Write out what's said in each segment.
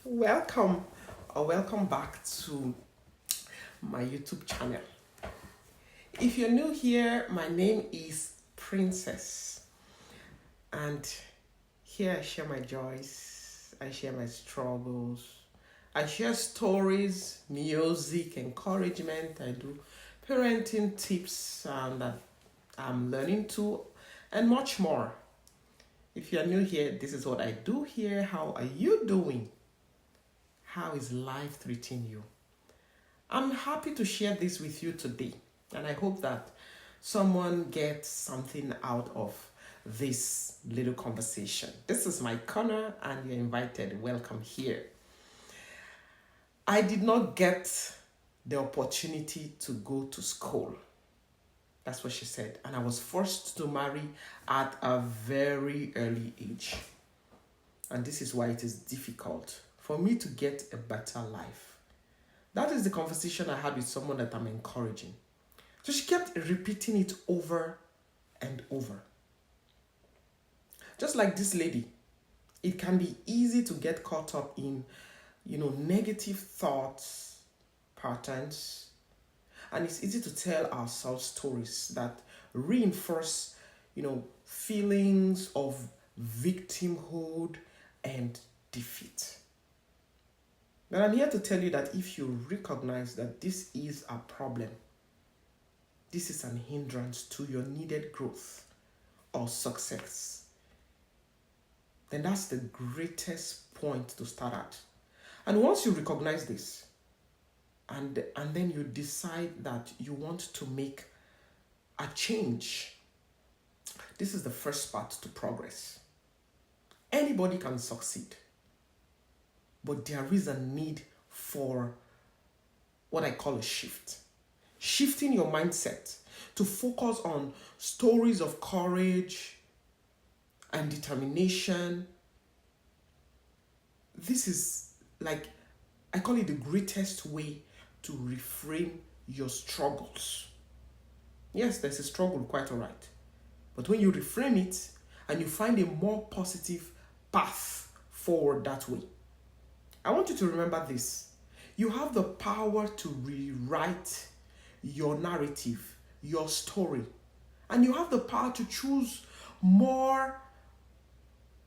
Welcome or welcome back to my YouTube channel. If you're new here, my name is Princess, and here I share my joys, I share my struggles, I share stories, music, encouragement, I do parenting tips that I'm learning to, and much more. If you're new here, this is what I do here. How are you doing? How is life treating you? I'm happy to share this with you today, and I hope that someone gets something out of this little conversation. This is my corner, and you're invited. Welcome here. I did not get the opportunity to go to school. That's what she said. And I was forced to marry at a very early age. And this is why it is difficult for me to get a better life. That is the conversation I had with someone that I'm encouraging. So she kept repeating it over and over. Just like this lady, it can be easy to get caught up in, negative thoughts, patterns, and it's easy to tell ourselves stories that reinforce, feelings of victimhood and defeat. But I'm here to tell you that if you recognize that this is a problem, this is an hindrance to your needed growth or success, then that's the greatest point to start at. And once you recognize this, and then you decide that you want to make a change, this is the first part to progress. Anybody can succeed, but there is a need for what I call a shift. Shifting your mindset to focus on stories of courage and determination. This is I call it the greatest way to reframe your struggles. Yes, there's a struggle, quite all right. But when you reframe it and you find a more positive path forward that way, I want you to remember this. You have the power to rewrite your narrative, your story. And you have the power to choose more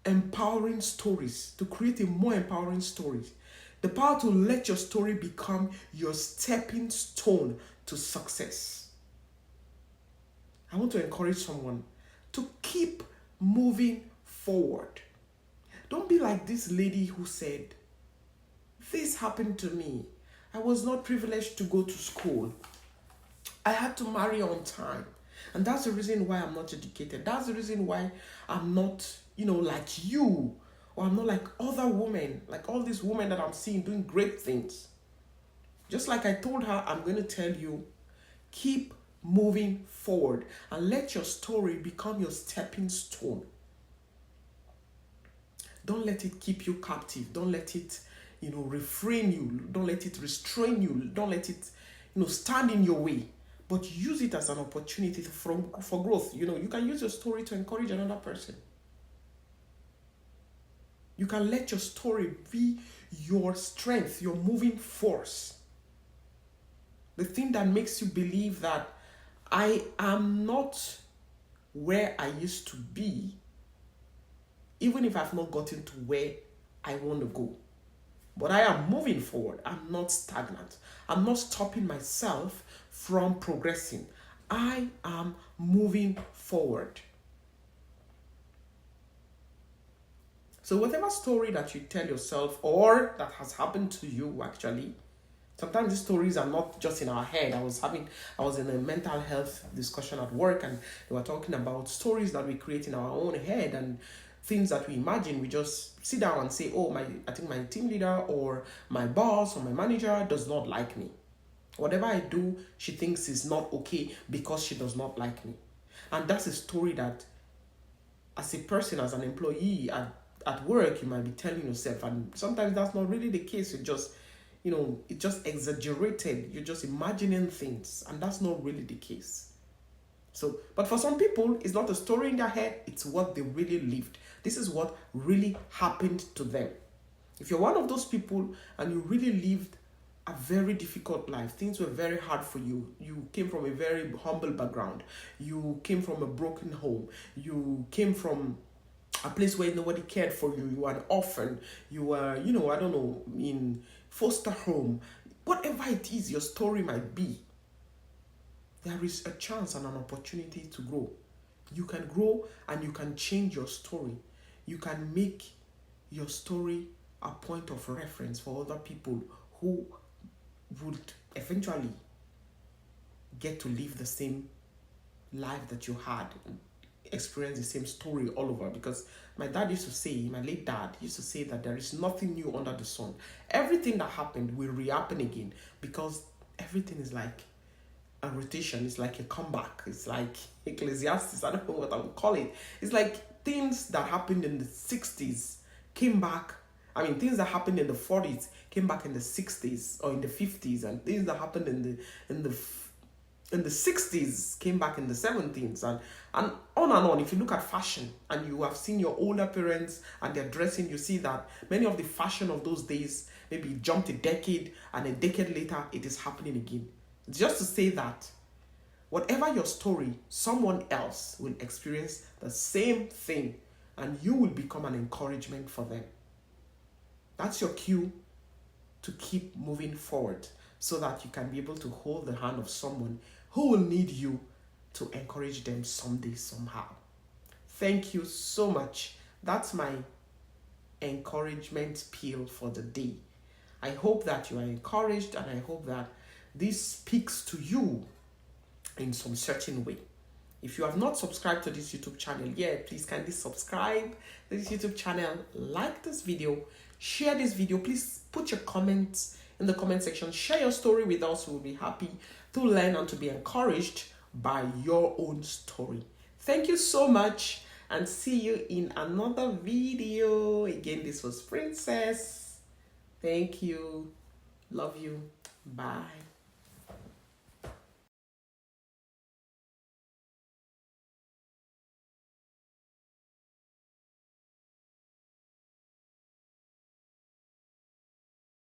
empowering stories, to create a more empowering story. The power to let your story become your stepping stone to success. I want to encourage someone to keep moving forward. Don't be like this lady who said, "This happened to me. I was not privileged to go to school. I had to marry on time. And that's the reason why I'm not educated. That's the reason why I'm not, like you. Or I'm not like other women, like all these women that I'm seeing doing great things." Just like I told her, I'm going to tell you, keep moving forward and let your story become your stepping stone. Don't let it keep you captive. Don't let it, refrain you. Don't let it restrain you. Don't let it, stand in your way. But use it as an opportunity for growth. You can use your story to encourage another person. You can let your story be your strength, your moving force. The thing that makes you believe that I am not where I used to be, even if I've not gotten to where I want to go. But I am moving forward. I'm not stagnant. I'm not stopping myself from progressing. I am moving forward. So whatever story that you tell yourself or that has happened to you actually, sometimes these stories are not just in our head. I was in a mental health discussion at work, and they were talking about stories that we create in our own head and things that we imagine. We just sit down and say, "Oh, I think my team leader or my boss or my manager does not like me. Whatever I do, she thinks is not okay because she does not like me." And that's a story that, as a person, as an employee at work, you might be telling yourself, and sometimes that's not really the case. It just, it just exaggerated. You're just imagining things, and that's not really the case. So, but for some people, it's not a story in their head, it's what they really lived. This is what really happened to them. If you're one of those people and you really lived a very difficult life, things were very hard for you, you came from a very humble background, you came from a broken home, you came from a place where nobody cared for you, you were an orphan, you were, I don't know, in foster home, whatever it is your story might be, there is a chance and an opportunity to grow. You can grow and you can change your story. You can make your story a point of reference for other people who would eventually get to live the same life that you had, experience the same story all over. Because my dad used to say, my late dad used to say that there is nothing new under the sun. Everything that happened will rehappen again, because everything is like a rotation. It's like a comeback. It's like Ecclesiastes. I don't know what I would call it. It's like things that happened in the 60s came back. I mean, things that happened in the 40s came back in the 60s or in the 50s, and things that happened in the 60s came back in the 70s, and on and on. If you look at fashion and you have seen your older parents and their dressing, you see that many of the fashion of those days maybe jumped a decade, and a decade later it is happening again. It's just to say that whatever your story, someone else will experience the same thing, and you will become an encouragement for them. That's your cue to keep moving forward, so that you can be able to hold the hand of someone who will need you to encourage them someday, somehow. Thank you so much. That's my encouragement peel for the day. I hope that you are encouraged, and I hope that this speaks to you in some certain way. If you have not subscribed to this YouTube channel yet, please kindly subscribe to this YouTube channel, like this video, share this video. Please put your comments in the comment section. Share your story with us. We'll be happy to learn and to be encouraged by your own story. Thank you so much, and see you in another video. Again, this was Princess. Thank you. Love you. Bye.